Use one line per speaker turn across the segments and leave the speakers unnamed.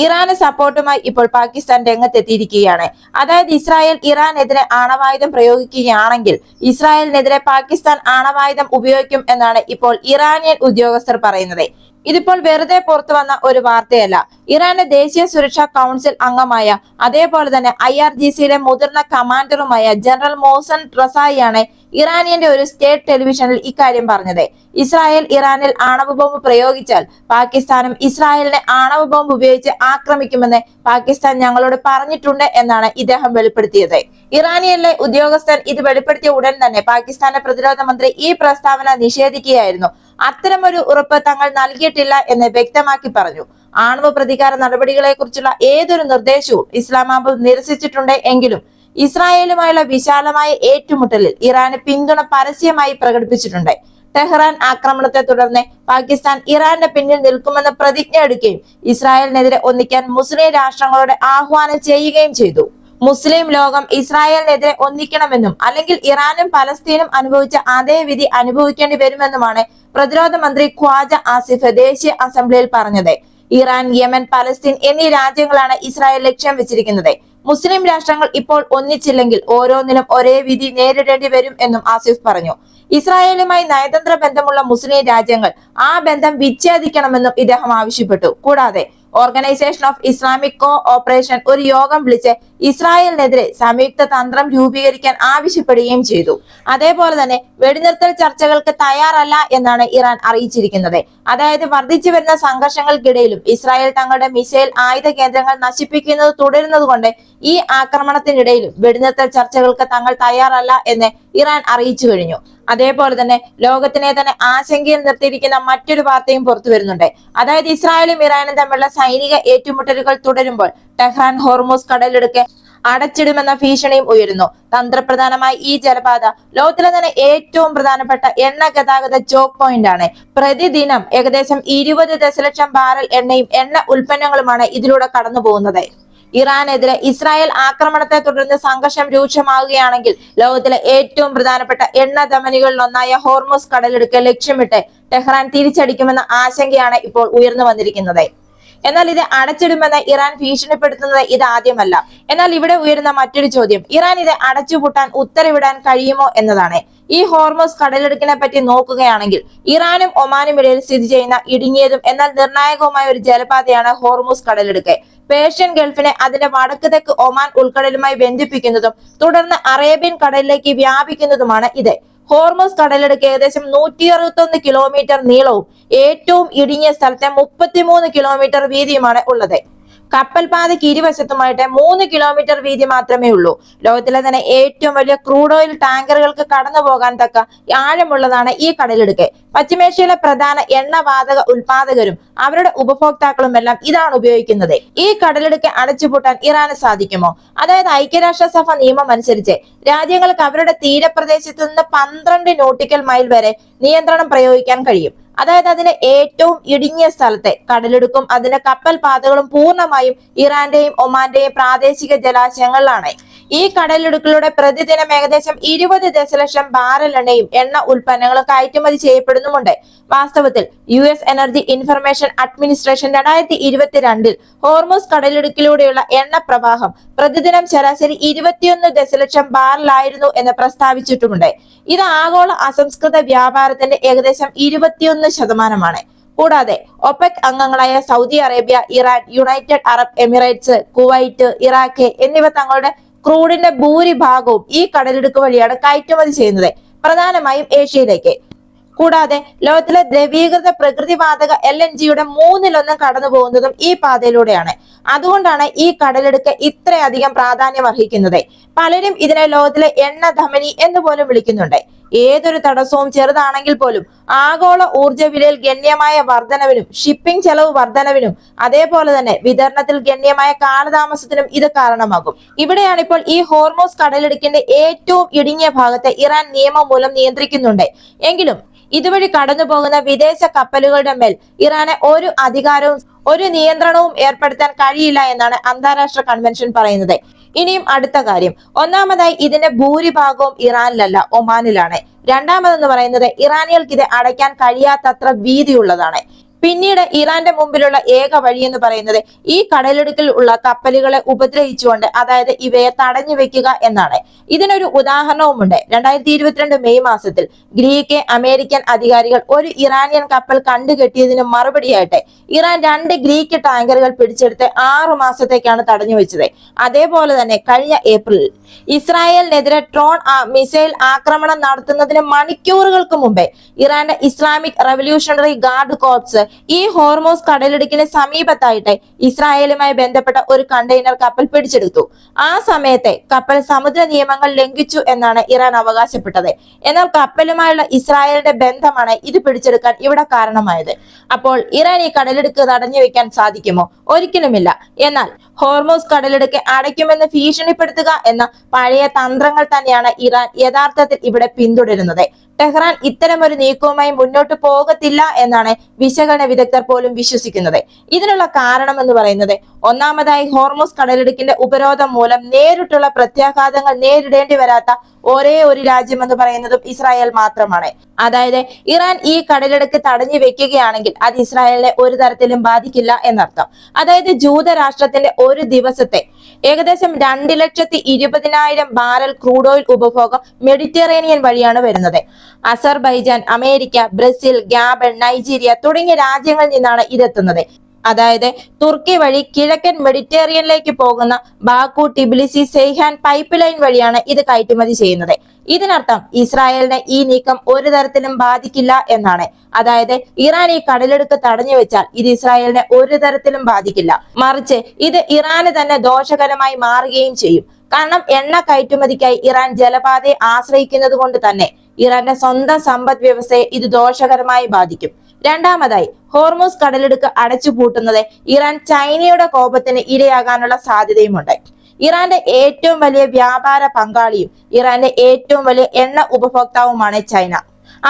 ഇറാന് സപ്പോർട്ടുമായി ഇപ്പോൾ പാകിസ്ഥാൻ രംഗത്തെത്തിയിരിക്കുകയാണ്. അതായത് ഇസ്രായേൽ ഇറാനെതിരെ ആണവായുധം പ്രയോഗിക്കുകയാണെങ്കിൽ ഇസ്രായേലിനെതിരെ പാകിസ്ഥാൻ ആണവായുധം ഉപയോഗിക്കും എന്നാണ് ഇപ്പോൾ ഇറാനിയൻ ഉദ്യോഗസ്ഥർ പറയുന്നത്. ഇതിപ്പോൾ വെറുതെ പുറത്തു വന്ന ഒരു വാർത്തയല്ല. ഇറാന്റെ ദേശീയ സുരക്ഷാ കൗൺസിൽ അംഗമായ അതേപോലെ തന്നെ IRGCയിലെ മുതിർന്ന കമാൻഡറുമായ ജനറൽ മോഹ്സൻ റസായിയാണ് ഇറാനിയന്റെ ഒരു സ്റ്റേറ്റ് ടെലിവിഷനിൽ ഇക്കാര്യം പറഞ്ഞത്. ഇസ്രായേൽ ഇറാനിൽ ആണവ ബോംബ് പ്രയോഗിച്ചാൽ പാകിസ്ഥാനും ഇസ്രായേലിനെ ആണവ ബോംബ് ഉപയോഗിച്ച് ആക്രമിക്കുമെന്ന് പാകിസ്ഥാൻ ഞങ്ങളോട് പറഞ്ഞിട്ടുണ്ട് എന്നാണ് ഇദ്ദേഹം വെളിപ്പെടുത്തിയത്. ഇറാനിയനിലെ ഉദ്യോഗസ്ഥൻ ഇത് വെളിപ്പെടുത്തിയ ഉടൻ തന്നെ പാകിസ്ഥാന്റെ പ്രതിരോധ മന്ത്രി ഈ പ്രസ്താവന നിഷേധിക്കുകയായിരുന്നു. അത്തരമൊരു ഉറപ്പ് തങ്ങൾ നൽകിയിട്ടില്ല എന്ന് വ്യക്തമാക്കി പറഞ്ഞു. ആണവ പ്രതികാര നടപടികളെ കുറിച്ചുള്ള ഏതൊരു നിർദ്ദേശവും ഇസ്ലാമാബാദ് നിരസിച്ചിട്ടുണ്ട് എങ്കിലും ഇസ്രായേലുമായുള്ള വിശാലമായ ഏറ്റുമുട്ടലിൽ ഇറാന് പിന്തുണ പരസ്യമായി പ്രകടിപ്പിച്ചിട്ടുണ്ട്. ടെഹ്റാൻ ആക്രമണത്തെ തുടർന്ന് പാകിസ്ഥാൻ ഇറാന്റെ പിന്നിൽ നിൽക്കുമെന്ന് പ്രതിജ്ഞ എടുക്കുകയും ഇസ്രായേലിനെതിരെ ഒന്നിക്കാൻ മുസ്ലിം രാഷ്ട്രങ്ങളോട് ആഹ്വാനം ചെയ്യുകയും ചെയ്തു. മുസ്ലിം ലോകം ഇസ്രായേലിനെതിരെ ഒന്നിക്കണമെന്നും അല്ലെങ്കിൽ ഇറാനും പലസ്തീനും അനുഭവിച്ച അതേ വിധി അനുഭവിക്കേണ്ടി വരുമെന്നുമാണ് പ്രതിരോധ മന്ത്രി ഖ്വാജ ആസിഫ് ദേശീയ അസംബ്ലിയിൽ പറഞ്ഞത്. ഇറാൻ, യമൻ, പലസ്തീൻ എന്നീ രാജ്യങ്ങളാണ് ഇസ്രായേൽ ലക്ഷ്യം വെച്ചിരിക്കുന്നത്. മുസ്ലിം രാഷ്ട്രങ്ങൾ ഇപ്പോൾ ഒന്നിച്ചില്ലെങ്കിൽ ഓരോന്നിനും ഒരേ വിധി നേരിടേണ്ടി വരും എന്നും ആസിഫ് പറഞ്ഞു. ഇസ്രായേലുമായി നയതന്ത്ര ബന്ധമുള്ള മുസ്ലിം രാജ്യങ്ങൾ ആ ബന്ധം വിച്ഛേദിക്കണമെന്നും ഇദ്ദേഹം ആവശ്യപ്പെട്ടു. കൂടാതെ organisation of Islamic co operation ഒരു യോഗം വിളിച്ച് ഇസ്രായേലിനെതിരെ സംയുക്ത തന്ത്രം രൂപീകരിക്കാൻ ആവശ്യപ്പെടുകയും ചെയ്തു. അതേപോലെ തന്നെ വെടിനിർത്തൽ ചർച്ചകൾക്ക് തയ്യാറല്ല എന്നാണ് ഇറാൻ അറിയിച്ചിരിക്കുന്നത്. അതായത് വർദ്ധിച്ചു വരുന്ന സംഘർഷങ്ങൾക്കിടയിലും ഇസ്രായേൽ തങ്ങളുടെ മിസൈൽ ആയുധ കേന്ദ്രങ്ങൾ നശിപ്പിക്കുന്നത് തുടരുന്നത് കൊണ്ട് ഈ ആക്രമണത്തിനിടയിലും വെടിനിർത്തൽ ചർച്ചകൾക്ക് തങ്ങൾ തയ്യാറല്ല എന്ന് ഇറാൻ അറിയിച്ചു കഴിഞ്ഞു. അതേപോലെ തന്നെ ലോകത്തിനെ തന്നെ ആശങ്കയിൽ നിർത്തിയിരിക്കുന്ന മറ്റൊരു വാർത്തയും പുറത്തു വരുന്നുണ്ട്. അതായത് ഇസ്രായേലും ഇറാനും തമ്മിലുള്ള സൈനിക ഏറ്റുമുട്ടലുകൾ തുടരുമ്പോൾ ടെഹ്റാൻ ഹോർമൂസ് കടലിടുക്ക് അടച്ചിടുമെന്ന ഭീഷണിയും ഉയരുന്നു. തന്ത്രപ്രധാനമായ ഈ ജലപാത ലോകത്തിലെ തന്നെ ഏറ്റവും പ്രധാനപ്പെട്ട എണ്ണ ഗതാഗത ചോക്ക് പോയിന്റ് ആണ്. പ്രതിദിനം ഏകദേശം 20 ദശലക്ഷം ബാരൽ എണ്ണയും എണ്ണ ഉൽപ്പന്നങ്ങളുമാണ് ഇതിലൂടെ കടന്നു പോകുന്നത്. ഇറാനെതിരെ ഇസ്രായേൽ ആക്രമണത്തെ തുടർന്ന് സംഘർഷം രൂക്ഷമാവുകയാണെങ്കിൽ ലോകത്തിലെ ഏറ്റവും പ്രധാനപ്പെട്ട എണ്ണ ധമനികളിലൊന്നായ ഹോർമൂസ് കടലിടുക്ക് ലക്ഷ്യമിട്ട് ടെഹ്റാൻ തിരിച്ചടിക്കുമെന്ന ആശങ്കയാണ് ഇപ്പോൾ ഉയർന്നു വന്നിരിക്കുന്നത്. എന്നാൽ ഇത് അടച്ചിടുമെന്ന് ഇറാൻ ഭീഷണിപ്പെടുത്തുന്നത് ഇതാദ്യമല്ല. എന്നാൽ ഇവിടെ ഉയരുന്ന മറ്റൊരു ചോദ്യം ഇറാൻ ഇത് അടച്ചുപൂട്ടാൻ ഉത്തരവിടാൻ കഴിയുമോ എന്നതാണ്. ഈ ഹോർമൂസ് കടലിടുക്കിനെ പറ്റി നോക്കുകയാണെങ്കിൽ ഇറാനും ഒമാനും ഇടയിൽ സ്ഥിതി ചെയ്യുന്ന ഇടുങ്ങിയതും എന്നാൽ നിർണായകവുമായ ഒരു ജലപാതയാണ് ഹോർമൂസ് കടലിടുക്ക്. പേർഷ്യൻ ഗൾഫിനെ അതിന്റെ വടക്ക് തെക്ക് ഒമാൻ ഉൾക്കടലുമായി ബന്ധിപ്പിക്കുന്നതും തുടർന്ന് അറേബ്യൻ കടലിലേക്ക് വ്യാപിക്കുന്നതുമാണ് ഇത്. ഹോർമൂസ് കടലിടുക്ക് ഏകദേശം 161 കിലോമീറ്റർ നീളവും ഏറ്റവും ഇടുങ്ങിയ സ്ഥലത്തെ 33 കിലോമീറ്റർ വീതിയുമാണ് ഉള്ളത്. കപ്പൽ പാതയ്ക്ക് ഇരുവശത്തുമായിട്ട് 3 കിലോമീറ്റർ വീതി മാത്രമേ ഉള്ളൂ. ലോകത്തിലെ തന്നെ ഏറ്റവും വലിയ ക്രൂഡ് ഓയിൽ ടാങ്കറുകൾക്ക് കടന്നു പോകാൻ തക്ക ആഴമുള്ളതാണ് ഈ കടലിടുക്ക്. പശ്ചിമേഷ്യയിലെ പ്രധാന എണ്ണവാതക ഉൽപാദകരും അവരുടെ ഉപഭോക്താക്കളും എല്ലാം ഇതാണ് ഉപയോഗിക്കുന്നത്. ഈ കടലിടുക്ക് അടച്ചുപൂട്ടാൻ ഇറാന് സാധിക്കുമോ? അതായത് ഐക്യരാഷ്ട്രസഭ നിയമം അനുസരിച്ച് രാജ്യങ്ങൾക്ക് അവരുടെ തീരപ്രദേശത്ത് നിന്ന് 12 നോട്ടിക്കൽ മൈൽ വരെ നിയന്ത്രണം പ്രയോഗിക്കാൻ കഴിയും. അതായത് അതിന്റെ ഏറ്റവും ഇടുങ്ങിയ സ്ഥലത്തെ കടലിടുക്കും അതിന്റെ കപ്പൽ പാതകളും പൂർണ്ണമായും ഇറാന്റെയും ഒമാന്റെയും പ്രാദേശിക ജലാശയങ്ങളിലാണ്. ഈ കടലിടുക്കിലൂടെ പ്രതിദിനം ഏകദേശം 20 ദശലക്ഷം ബാരൽ എണ്ണയും എണ്ണ ഉൽപ്പന്നങ്ങളും കയറ്റുമതി ചെയ്യപ്പെടുന്നുമുണ്ട്. വാസ്തവത്തിൽ US energy information administration 2022 Hormuz കടലിടുക്കിലൂടെയുള്ള എണ്ണ പ്രവാഹം പ്രതിദിനം ശരാശരി 21 ദശലക്ഷം ബാരലായിരുന്നു എന്ന് പ്രസ്താവിച്ചിട്ടുമുണ്ട്. ഇത് ആഗോള അസംസ്കൃത വ്യാപാരത്തിന്റെ ഏകദേശം 21%. കൂടാതെ ഒപെക് അംഗങ്ങളായ Saudi Arabia, Iran, United Arab Emirates, Kuwait, Iraq എന്നിവ തങ്ങളുടെ ക്രൂഡിന്റെ ഭൂരിഭാഗവും ഈ കടലിടുക്ക് വഴിയാണ് കയറ്റുമതി ചെയ്യുന്നത്, പ്രധാനമായും ഏഷ്യയിലേക്ക്. കൂടാതെ ലോകത്തിലെ ദ്രവീകൃത പ്രകൃതിവാതക LNGയുടെ 1/3 കടന്നു പോകുന്നതും ഈ പാതയിലൂടെയാണ്. അതുകൊണ്ടാണ് ഈ കടലിടുക്ക് ഇത്രയധികം പ്രാധാന്യം അർഹിക്കുന്നത്. പലരും ഇതിനെ ലോകത്തിലെ എണ്ണ ധമനി എന്ന് പോലും വിളിക്കുന്നുണ്ട്. ഏതൊരു തടസ്സവും ചെറുതാണെങ്കിൽ പോലും ആഗോള ഊർജ്ജ വിലയിൽ ഗണ്യമായ വർധനവിനും ഷിപ്പിംഗ് ചെലവ് വർധനവിനും അതേപോലെ തന്നെ വിതരണത്തിൽ ഗണ്യമായ കാലതാമസത്തിനും ഇത് കാരണമാകും. ഇവിടെയാണ് ഇപ്പോൾ ഈ ഹോർമൂസ് കടലിടുക്കിന്റെ ഏറ്റവും ഇടുങ്ങിയ ഭാഗത്തെ ഇറാൻ നിയമം മൂലം നിയന്ത്രിക്കുന്നുണ്ട്. എങ്കിലും ഇതുവഴി കടന്നു പോകുന്ന വിദേശ കപ്പലുകളുടെ മേൽ ഇറാന് ഒരു അധികാരവും ഒരു നിയന്ത്രണവും ഏർപ്പെടുത്താൻ കഴിയില്ല എന്നാണ് അന്താരാഷ്ട്ര കൺവെൻഷൻ പറയുന്നത്. ഇനിയും അടുത്ത കാര്യം, ഒന്നാമതായി ഇതിന്റെ ഭൂരിഭാഗവും ഇറാനിലല്ല, ഒമാനിലാണ്. രണ്ടാമതെന്ന് പറയുന്നത് ഇറാനികൾക്ക് ഇത് അടയ്ക്കാൻ കഴിയാത്തത്ര വീതിയുള്ളതാണ്. പിന്നീട് ഇറാന്റെ മുമ്പിലുള്ള ഏക വഴിയെന്ന് പറയുന്നത് ഈ കടലിടുക്കിൽ ഉള്ള കപ്പലുകളെ ഉപദ്രവിച്ചുകൊണ്ട്, അതായത് ഇവയെ തടഞ്ഞു വെക്കുക എന്നാണ്. ഇതിനൊരു ഉദാഹരണവുമുണ്ട്. 2022 മെയ് മാസത്തിൽ ഗ്രീക്ക് അമേരിക്കൻ അധികാരികൾ ഒരു ഇറാനിയൻ കപ്പൽ കണ്ടുകെട്ടിയതിന് മറുപടിയായിട്ട് ഇറാൻ 2 ഗ്രീക്ക് ടാങ്കറുകൾ പിടിച്ചെടുത്ത് 6 മാസത്തേക്കാണ് തടഞ്ഞു വെച്ചത്. അതേപോലെ തന്നെ കഴിഞ്ഞ ഏപ്രിലിൽ ഇസ്രായേലിനെതിരെ ഡ്രോൺ മിസൈൽ ആക്രമണം നടത്തുന്നതിന് മണിക്കൂറുകൾക്ക് മുമ്പേ ഇറാന്റെ ഇസ്ലാമിക് റവല്യൂഷണറി ഗാർഡ് കോർപ്സ് ഈ ഹോർമോസ് കടലിടുക്കിന് സമീപത്തായിട്ട് ഇസ്രായേലുമായി ബന്ധപ്പെട്ട ഒരു കണ്ടെയ്നർ കപ്പൽ പിടിച്ചെടുത്തു. ആ സമയത്തെ കപ്പൽ സമുദ്ര നിയമങ്ങൾ ലംഘിച്ചു എന്നാണ് ഇറാൻ അവകാശപ്പെട്ടത്. എന്നാൽ കപ്പലുമായുള്ള ഇസ്രായേലിന്റെ ബന്ധമാണ് ഇത് പിടിച്ചെടുക്കാൻ ഇവിടെ കാരണമായത്. അപ്പോൾ ഇറാൻ ഈ കടലിടുക്ക് തടഞ്ഞു വെക്കാൻ സാധിക്കുമോ? ഒരിക്കലുമില്ല. എന്നാൽ ഹോർമോസ് കടലിടുക്ക് അടയ്ക്കുമെന്ന് ഭീഷണിപ്പെടുത്തുക എന്ന പഴയ തന്ത്രങ്ങൾ തന്നെയാണ് ഇറാൻ യഥാർത്ഥത്തിൽ ഇവിടെ പിന്തുടരുന്നത്. ടെഹ്റാൻ ഇത്തരമൊരു നീക്കവുമായി മുന്നോട്ട് പോകത്തില്ല എന്നാണ് വിശകലന വിദഗ്ധർ പോലും വിശ്വസിക്കുന്നത്. ഇതിനുള്ള കാരണം എന്ന് പറയുന്നത്, ഒന്നാമതായി ഹോർമോസ് കടലിടുക്കിന്റെ ഉപരോധം മൂലം നേരിട്ടുള്ള പ്രത്യാഘാതങ്ങൾ നേരിടേണ്ടി വരാത്ത ഒരേ ഒരു രാജ്യം എന്ന് പറയുന്നതും ഇസ്രായേൽ മാത്രമാണ്. അതായത് ഇറാൻ ഈ കടലിടുക്ക് തടഞ്ഞു വെക്കുകയാണെങ്കിൽ അത് ഇസ്രായേലിനെ ഒരു തരത്തിലും ബാധിക്കില്ല എന്നർത്ഥം. അതായത് ജൂതരാഷ്ട്രത്തിന്റെ ഒരു ദിവസത്തെ ഏകദേശം 2,20,000 ബാരൽ ക്രൂഡ് ഓയിൽ ഉപഭോഗം മെഡിറ്ററേനിയൻ വഴിയാണ് വരുന്നത്. Azerbaijan, America, Brazil, Gabon, Nigeria തുടങ്ങിയ രാജ്യങ്ങളിൽ നിന്നാണ് ഇതെത്തുന്നത്. അതായത് തുർക്കി വഴി കിഴക്കൻ മെഡിറ്ററേനിയനിലേക്ക് പോകുന്ന Baku, Tbilisi, Seyhan pipe line വഴിയാണ് ഇത് കയറ്റുമതി ചെയ്യുന്നത്. ഇതിനർത്ഥം ഇസ്രായേലിനെ ഈ നീക്കം ഒരു തരത്തിലും ബാധിക്കില്ല എന്നാണ്. അതായത് ഇറാൻ ഈ കടലിടുക്ക് തടഞ്ഞു വെച്ചാൽ ഇത് ഇസ്രായേലിനെ ഒരു തരത്തിലും ബാധിക്കില്ല. മറിച്ച് ഇത് ഇറാന് തന്നെ ദോഷകരമായി മാറുകയും ചെയ്യും. കാരണം എണ്ണ കയറ്റുമതിക്കായി ഇറാൻ ജലപാതയെ ആശ്രയിക്കുന്നത് കൊണ്ട് തന്നെ ഇറാന്റെ സ്വന്തം സമ്പദ് വ്യവസ്ഥയെ ഇത് ദോഷകരമായി ബാധിക്കും. രണ്ടാമതായി, ഹോർമോസ് കടലിടുക്ക് അടച്ചുപൂട്ടുന്നത് ഇറാൻ ചൈനയുടെ കോപത്തിന് ഇരയാകാനുള്ള സാധ്യതയുമുണ്ട്. ഇറാന്റെ ഏറ്റവും വലിയ വ്യാപാര പങ്കാളിയും ഇറാന്റെ ഏറ്റവും വലിയ എണ്ണ ഉപഭോക്താവുമാണ് ചൈന.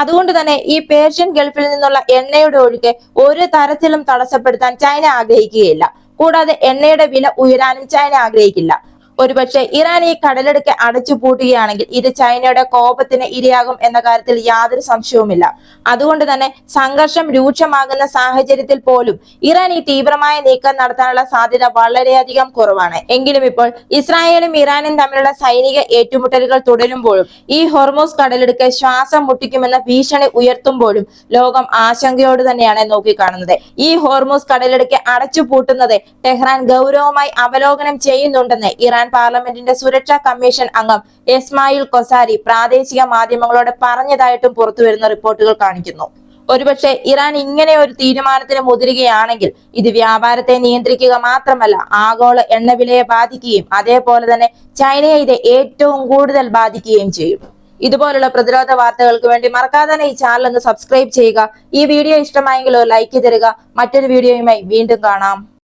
അതുകൊണ്ട് തന്നെ ഈ പേർഷ്യൻ ഗൾഫിൽ നിന്നുള്ള എണ്ണയുടെ ഒഴുക്ക് ഒരു തരത്തിലും തടസ്സപ്പെടുത്താൻ ചൈന ആഗ്രഹിക്കുകയില്ല. കൂടാതെ എണ്ണയുടെ വില ഉയരാനും ചൈന ആഗ്രഹിക്കില്ല. ഒരുപക്ഷെ ഇറാൻ ഈ കടലിടുക്ക് അടച്ചു പൂട്ടുകയാണെങ്കിൽ ഇത് ചൈനയുടെ കോപത്തിന് ഇരയാകും എന്ന കാര്യത്തിൽ യാതൊരു സംശയവുമില്ല. അതുകൊണ്ട് തന്നെ സംഘർഷം രൂക്ഷമാകുന്ന സാഹചര്യത്തിൽ പോലും ഇറാൻ ഈ തീവ്രമായ നീക്കം നടത്താനുള്ള സാധ്യത വളരെയധികം കുറവാണ്. എങ്കിലും ഇപ്പോൾ ഇസ്രായേലും ഇറാനും തമ്മിലുള്ള സൈനിക ഏറ്റുമുട്ടലുകൾ തുടരുമ്പോഴും ഈ ഹോർമോസ് കടലിടുക്ക് ശ്വാസം മുട്ടിക്കുമെന്ന ഭീഷണി ഉയർത്തുമ്പോഴും ലോകം ആശങ്കയോട് തന്നെയാണ് നോക്കിക്കാണുന്നത്. ഈ ഹോർമോസ് കടലിടുക്ക് അടച്ചു പൂട്ടുന്നത് ടെഹ്റാൻ ഗൗരവമായി അവലോകനം ചെയ്യുന്നുണ്ടെന്ന് ഇറാൻ പാർലമെന്റിന്റെ സുരക്ഷാ കമ്മീഷൻ അംഗം ഇസ്മായിൽ കൊസാരി പ്രാദേശിക മാധ്യമങ്ങളോട് പറഞ്ഞതായിട്ടും പുറത്തുവരുന്ന റിപ്പോർട്ടുകൾ കാണിക്കുന്നു. ഒരുപക്ഷെ ഇറാൻ ഇങ്ങനെ ഒരു തീരുമാനത്തിന് മുതിരുകയാണെങ്കിൽ ഇത് വ്യാപാരത്തെ നിയന്ത്രിക്കുക മാത്രമല്ല, ആഗോള എണ്ണവിലയെ ബാധിക്കുകയും അതേപോലെ തന്നെ ചൈനയെ ഇത് ഏറ്റവും കൂടുതൽ ബാധിക്കുകയും ചെയ്യും. ഇതുപോലുള്ള പ്രതിരോധ വാർത്തകൾക്ക് വേണ്ടി മറക്കാതെ തന്നെ ഈ ചാനൽ ഒന്ന് സബ്സ്ക്രൈബ് ചെയ്യുക. ഈ വീഡിയോ ഇഷ്ടമായെങ്കിൽ ഒരു ലൈക്ക് തരിക. മറ്റൊരു വീഡിയോയുമായി വീണ്ടും കാണാം.